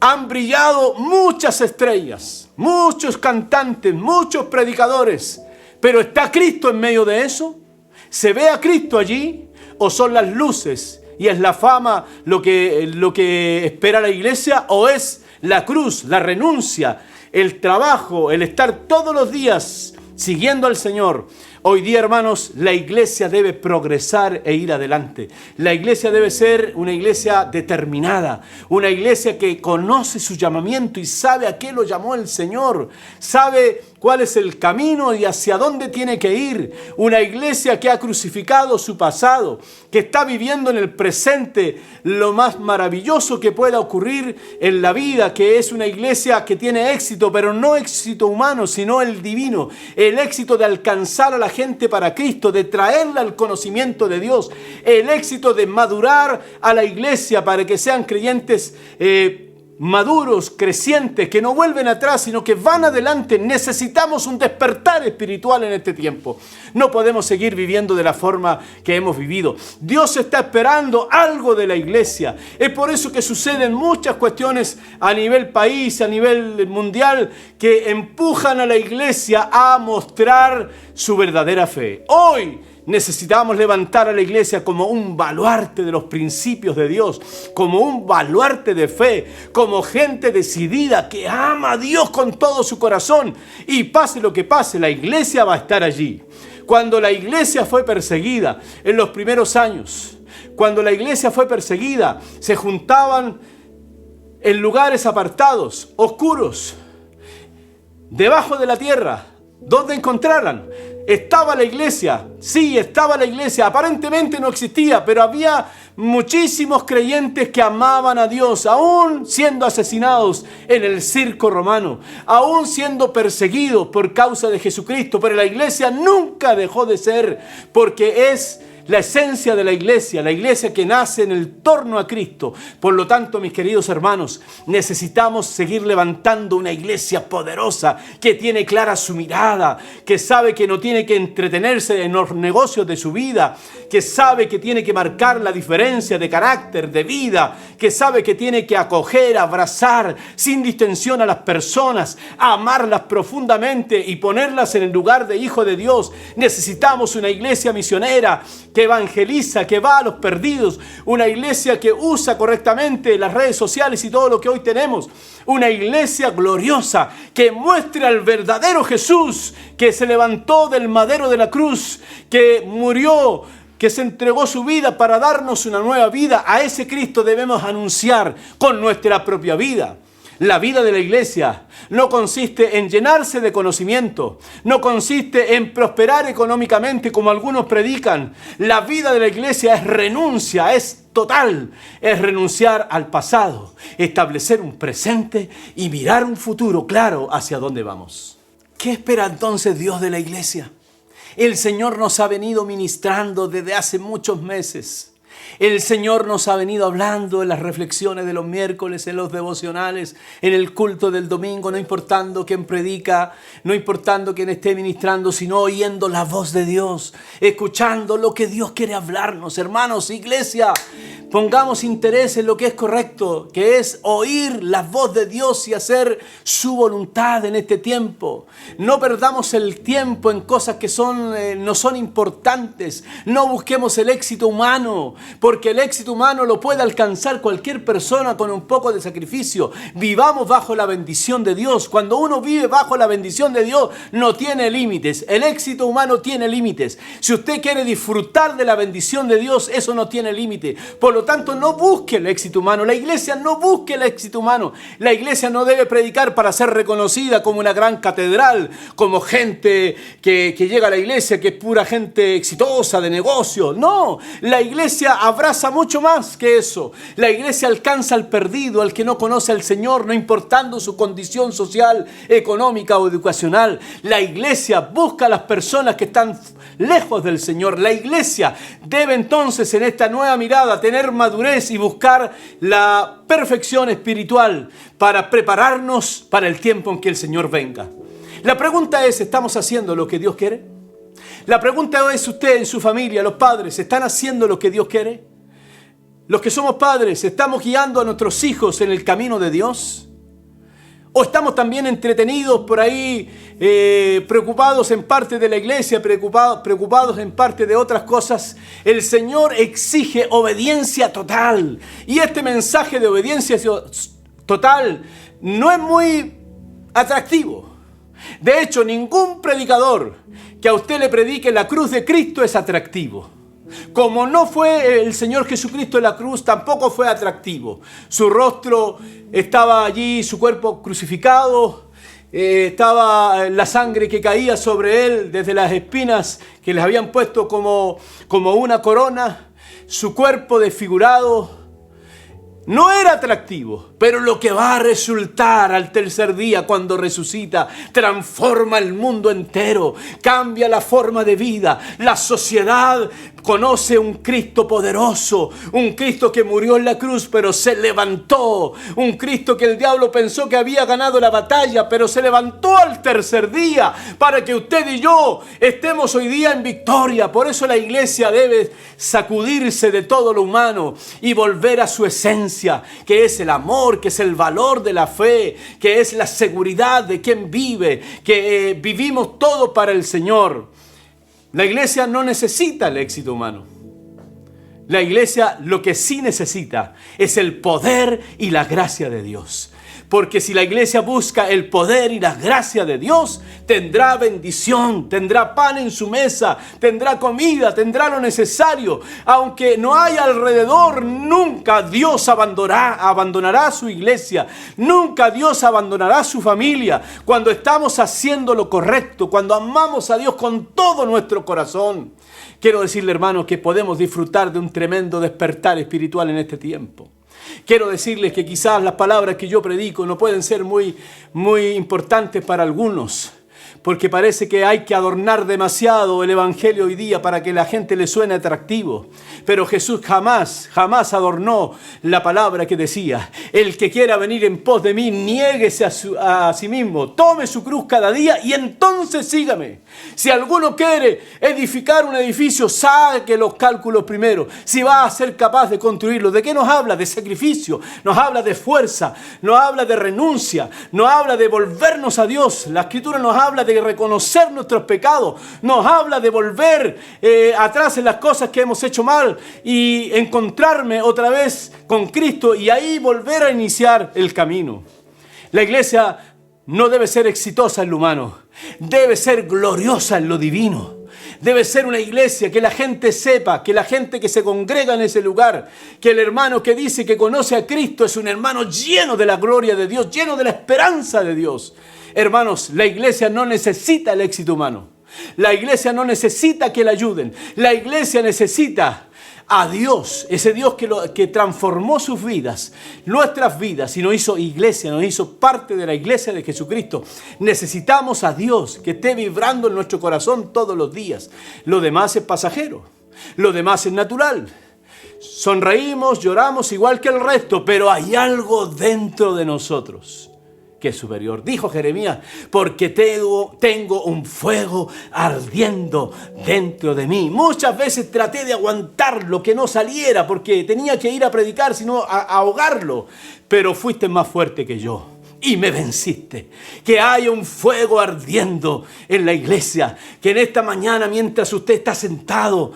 Han brillado muchas estrellas, muchos cantantes, muchos predicadores. Pero ¿está Cristo en medio de eso? ¿Se ve a Cristo allí? ¿O son las luces y es la fama lo que espera la iglesia? ¿O es la cruz, la renuncia, el trabajo, el estar todos los días siguiendo al Señor? Hoy día, hermanos, la iglesia debe progresar e ir adelante. La iglesia debe ser una iglesia determinada, una iglesia que conoce su llamamiento y sabe a qué lo llamó el Señor, sabe cuál es el camino y hacia dónde tiene que ir. Una iglesia que ha crucificado su pasado, que está viviendo en el presente lo más maravilloso que pueda ocurrir en la vida, que es una iglesia que tiene éxito, pero no éxito humano, sino el divino, el éxito de alcanzar a la gente para Cristo, de traerla al conocimiento de Dios, el éxito de madurar a la iglesia para que sean creyentes maduros, crecientes, que no vuelven atrás, sino que van adelante. Necesitamos un despertar espiritual en este tiempo. No podemos seguir viviendo de la forma que hemos vivido. Dios está esperando algo de la iglesia. Es por eso que suceden muchas cuestiones a nivel país, a nivel mundial, que empujan a la iglesia a mostrar su verdadera fe. Hoy necesitamos levantar a la iglesia como un baluarte de los principios de Dios, como un baluarte de fe, como gente decidida que ama a Dios con todo su corazón. Y pase lo que pase, la iglesia va a estar allí. Cuando la iglesia fue perseguida en los primeros años, cuando la iglesia fue perseguida, se juntaban en lugares apartados, oscuros, debajo de la tierra, donde encontraran. Estaba la iglesia, sí, estaba la iglesia, aparentemente no existía, pero había muchísimos creyentes que amaban a Dios, aún siendo asesinados en el circo romano, aún siendo perseguidos por causa de Jesucristo, pero la iglesia nunca dejó de ser, porque es la esencia de la iglesia que nace en el torno a Cristo. Por lo tanto, mis queridos hermanos, necesitamos seguir levantando una iglesia poderosa, que tiene clara su mirada, que sabe que no tiene que entretenerse en los negocios de su vida, que sabe que tiene que marcar la diferencia de carácter, de vida, que sabe que tiene que acoger, abrazar sin distensión a las personas, amarlas profundamente y ponerlas en el lugar de hijo de Dios. Necesitamos una iglesia misionera que evangeliza, que va a los perdidos, una iglesia que usa correctamente las redes sociales y todo lo que hoy tenemos, una iglesia gloriosa que muestre al verdadero Jesús, que se levantó del madero de la cruz, que murió, que se entregó su vida para darnos una nueva vida. A ese Cristo debemos anunciar con nuestra propia vida. La vida de la iglesia no consiste en llenarse de conocimiento, no consiste en prosperar económicamente como algunos predican. La vida de la iglesia es renuncia, es total, es renunciar al pasado, establecer un presente y mirar un futuro claro hacia dónde vamos. ¿Qué espera entonces Dios de la iglesia? El Señor nos ha venido ministrando desde hace muchos meses. El Señor nos ha venido hablando en las reflexiones de los miércoles, en los devocionales, en el culto del domingo, no importando quién predica, no importando quién esté ministrando, sino oyendo la voz de Dios, escuchando lo que Dios quiere hablarnos. Hermanos, iglesia, Pongamos interés en lo que es correcto, que es oír la voz de Dios y hacer su voluntad en este tiempo. No perdamos el tiempo en cosas que no son importantes. No busquemos el éxito humano, porque el éxito humano lo puede alcanzar cualquier persona con un poco de sacrificio. Vivamos bajo la bendición de Dios. Cuando uno vive bajo la bendición de Dios, no tiene límites. El éxito humano tiene límites. Si usted quiere disfrutar de la bendición de Dios, eso no tiene límite. Por lo tanto, no busque el éxito humano. La iglesia no busque el éxito humano. La iglesia no debe predicar para ser reconocida como una gran catedral, como gente que llega a la iglesia, que es pura gente exitosa de negocio. No, la iglesia abraza mucho más que eso. La iglesia alcanza al perdido, al que no conoce al Señor, no importando su condición social, económica o educacional. La iglesia busca a las personas que están lejos del Señor. La iglesia debe entonces en esta nueva mirada tener madurez y buscar la perfección espiritual para prepararnos para el tiempo en que el Señor venga. La pregunta es, ¿estamos haciendo lo que Dios quiere? La pregunta es, usted en su familia, los padres, ¿están haciendo lo que Dios quiere? Los que somos padres, ¿estamos guiando a nuestros hijos en el camino de Dios? ¿O estamos también entretenidos por ahí, preocupados en parte de la iglesia, preocupados en parte de otras cosas? El Señor exige obediencia total. Y este mensaje de obediencia total no es muy atractivo. De hecho, ningún predicador que a usted le predique la cruz de Cristo es atractivo. Como no fue el Señor Jesucristo en la cruz, tampoco fue atractivo. Su rostro estaba allí, su cuerpo crucificado, estaba la sangre que caía sobre él desde las espinas que les habían puesto como una corona. Su cuerpo desfigurado no era atractivo, pero lo que va a resultar al tercer día cuando resucita transforma el mundo entero, cambia la forma de vida. La sociedad conoce un Cristo poderoso, un Cristo que murió en la cruz pero se levantó, un Cristo que el diablo pensó que había ganado la batalla pero se levantó al tercer día para que usted y yo estemos hoy día en victoria. Por eso la iglesia debe sacudirse de todo lo humano y volver a su esencia, que es el amor, que es el valor de la fe, que es la seguridad de quien vive, que vivimos todo para el Señor. La iglesia no necesita el éxito humano. La iglesia lo que sí necesita es el poder y la gracia de Dios. Porque si la iglesia busca el poder y la gracia de Dios, tendrá bendición, tendrá pan en su mesa, tendrá comida, tendrá lo necesario. Aunque no haya alrededor, nunca Dios abandonará su iglesia. Nunca Dios abandonará su familia. Cuando estamos haciendo lo correcto, cuando amamos a Dios con todo nuestro corazón. Quiero decirle, hermano, que podemos disfrutar de un tremendo despertar espiritual en este tiempo. Quiero decirles que quizás las palabras que yo predico no pueden ser muy importantes para algunos, porque parece que hay que adornar demasiado el evangelio hoy día para que la gente le suene atractivo. Pero Jesús jamás adornó la palabra que decía: el que quiera venir en pos de mí, niéguese a sí mismo, tome su cruz cada día y entonces sígame. Si alguno quiere edificar un edificio, saque los cálculos primero, si va a ser capaz de construirlo. ¿De qué nos habla? De sacrificio, nos habla de fuerza, nos habla de renuncia, nos habla de volvernos a Dios. La Escritura nos habla de reconocer nuestros pecados, nos habla de volver atrás en las cosas que hemos hecho mal y encontrarme otra vez con Cristo y ahí volver a iniciar el camino. La iglesia no debe ser exitosa en lo humano, debe ser gloriosa en lo divino. Debe ser una iglesia que la gente sepa, que la gente que se congrega en ese lugar, que el hermano que dice que conoce a Cristo es un hermano lleno de la gloria de Dios, lleno de la esperanza de Dios. Hermanos, la iglesia no necesita el éxito humano. La iglesia no necesita que la ayuden. La iglesia necesita a Dios, ese Dios que transformó sus vidas, nuestras vidas, y nos hizo iglesia, nos hizo parte de la iglesia de Jesucristo. Necesitamos a Dios que esté vibrando en nuestro corazón todos los días. Lo demás es pasajero, lo demás es natural. Sonreímos, lloramos igual que el resto, pero hay algo dentro de nosotros que es superior. Dijo Jeremías, porque tengo un fuego ardiendo dentro de mí. Muchas veces traté de aguantarlo, que no saliera, porque tenía que ir a predicar, sino a ahogarlo. Pero fuiste más fuerte que yo y me venciste. Que haya un fuego ardiendo en la iglesia, que en esta mañana, mientras usted está sentado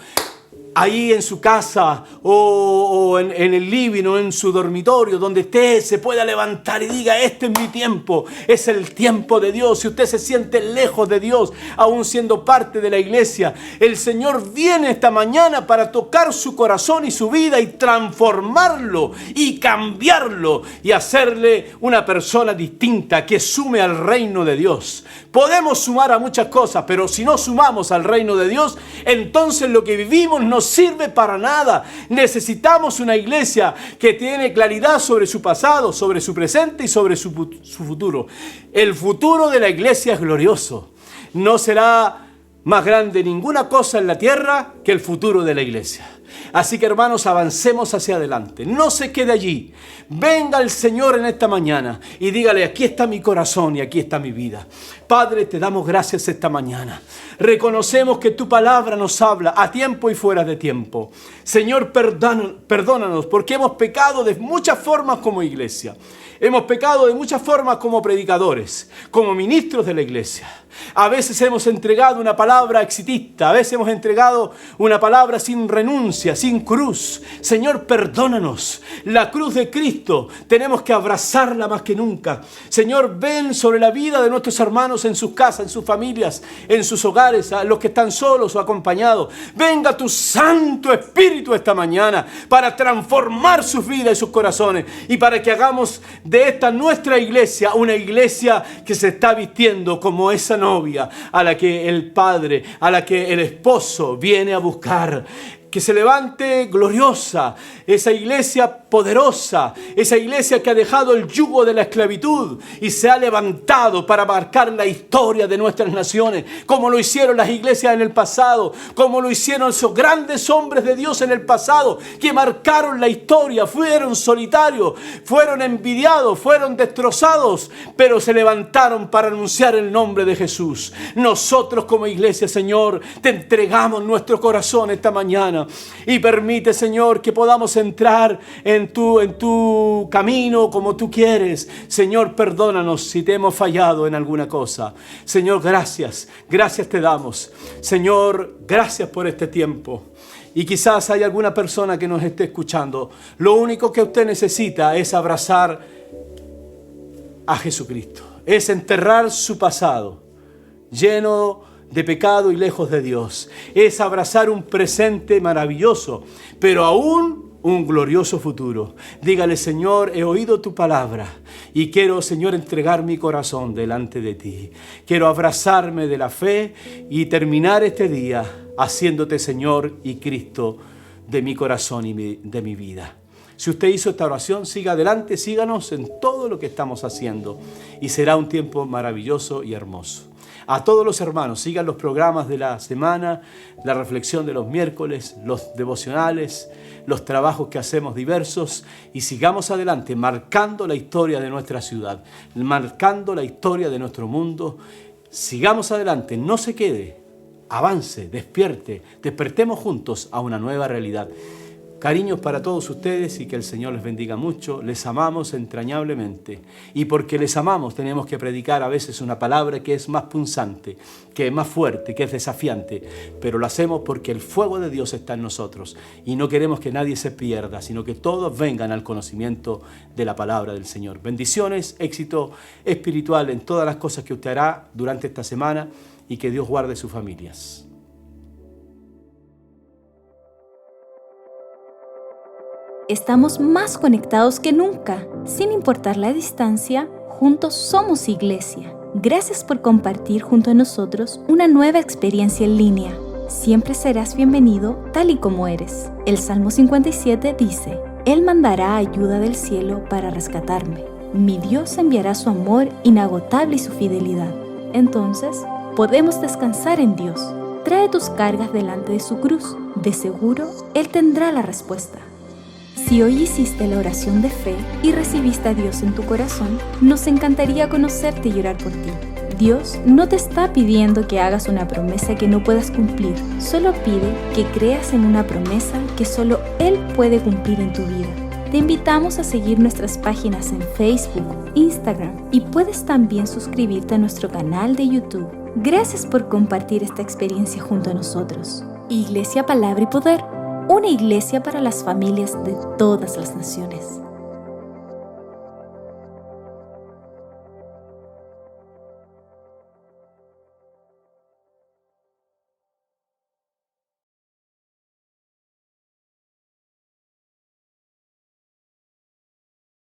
ahí en su casa o en el living o en su dormitorio, donde usted se pueda levantar y diga, este es mi tiempo, es el tiempo de Dios. Si usted se siente lejos de Dios, aún siendo parte de la iglesia, el Señor viene esta mañana para tocar su corazón y su vida y transformarlo y cambiarlo y hacerle una persona distinta que sume al reino de Dios. Podemos sumar a muchas cosas, pero si no sumamos al reino de Dios, entonces lo que vivimos no sirve para nada. Necesitamos una iglesia que tiene claridad sobre su pasado, sobre su presente y sobre su futuro. El futuro de la iglesia es glorioso. No será más grande ninguna cosa en la tierra que el futuro de la iglesia. Así que, hermanos, avancemos hacia adelante. No se quede allí. Venga el Señor en esta mañana y dígale, aquí está mi corazón y aquí está mi vida. Padre, te damos gracias esta mañana. Reconocemos que tu palabra nos habla a tiempo y fuera de tiempo. Señor, perdónanos porque hemos pecado de muchas formas como iglesia. Hemos pecado de muchas formas como predicadores, como ministros de la iglesia. A veces hemos entregado una palabra exitista, a veces hemos entregado una palabra sin renuncia, sin cruz. Señor, perdónanos. La cruz de Cristo tenemos que abrazarla más que nunca. Señor, ven sobre la vida de nuestros hermanos en sus casas, en sus familias, en sus hogares, a los que están solos o acompañados. Venga tu Santo Espíritu esta mañana para transformar sus vidas y sus corazones y para que hagamos de esta nuestra iglesia una iglesia que se está vistiendo como esa novia a la que el padre, a la que el esposo viene a buscar. Que se levante gloriosa, esa iglesia poderosa, esa iglesia que ha dejado el yugo de la esclavitud y se ha levantado para marcar la historia de nuestras naciones, como lo hicieron las iglesias en el pasado, como lo hicieron esos grandes hombres de Dios en el pasado, que marcaron la historia, fueron solitarios, fueron envidiados, fueron destrozados, pero se levantaron para anunciar el nombre de Jesús. Nosotros como iglesia, Señor, te entregamos nuestro corazón esta mañana. Y permite, Señor, que podamos entrar en tu camino como tú quieres. Señor, perdónanos si te hemos fallado en alguna cosa. Señor, gracias te damos. Señor, gracias por este tiempo. Y quizás hay alguna persona que nos esté escuchando. Lo único que usted necesita es abrazar a Jesucristo. Es enterrar su pasado lleno de pecado y lejos de Dios. Es abrazar un presente maravilloso, pero aún un glorioso futuro. Dígale, Señor, he oído tu palabra y quiero, Señor, entregar mi corazón delante de ti. Quiero abrazarme de la fe y terminar este día haciéndote, Señor y Cristo, de mi corazón y de mi vida. Si usted hizo esta oración, siga adelante, síganos en todo lo que estamos haciendo y será un tiempo maravilloso y hermoso. A todos los hermanos, sigan los programas de la semana, la reflexión de los miércoles, los devocionales, los trabajos que hacemos diversos y sigamos adelante marcando la historia de nuestra ciudad, marcando la historia de nuestro mundo. Sigamos adelante, no se quede, avance, despierte, despertemos juntos a una nueva realidad. Cariños para todos ustedes y que el Señor les bendiga mucho. Les amamos entrañablemente. Y porque les amamos tenemos que predicar a veces una palabra que es más punzante, que es más fuerte, que es desafiante. Pero lo hacemos porque el fuego de Dios está en nosotros. Y no queremos que nadie se pierda, sino que todos vengan al conocimiento de la palabra del Señor. Bendiciones, éxito espiritual en todas las cosas que usted hará durante esta semana y que Dios guarde sus familias. Estamos más conectados que nunca. Sin importar la distancia, juntos somos iglesia. Gracias por compartir junto a nosotros una nueva experiencia en línea. Siempre serás bienvenido tal y como eres. El Salmo 57 dice, Él mandará ayuda del cielo para rescatarme. Mi Dios enviará su amor inagotable y su fidelidad. Entonces, podemos descansar en Dios. Trae tus cargas delante de su cruz. De seguro, Él tendrá la respuesta. Si hoy hiciste la oración de fe y recibiste a Dios en tu corazón, nos encantaría conocerte y orar por ti. Dios no te está pidiendo que hagas una promesa que no puedas cumplir, solo pide que creas en una promesa que solo Él puede cumplir en tu vida. Te invitamos a seguir nuestras páginas en Facebook, Instagram y puedes también suscribirte a nuestro canal de YouTube. Gracias por compartir esta experiencia junto a nosotros. Iglesia Palabra y Poder, una iglesia para las familias de todas las naciones.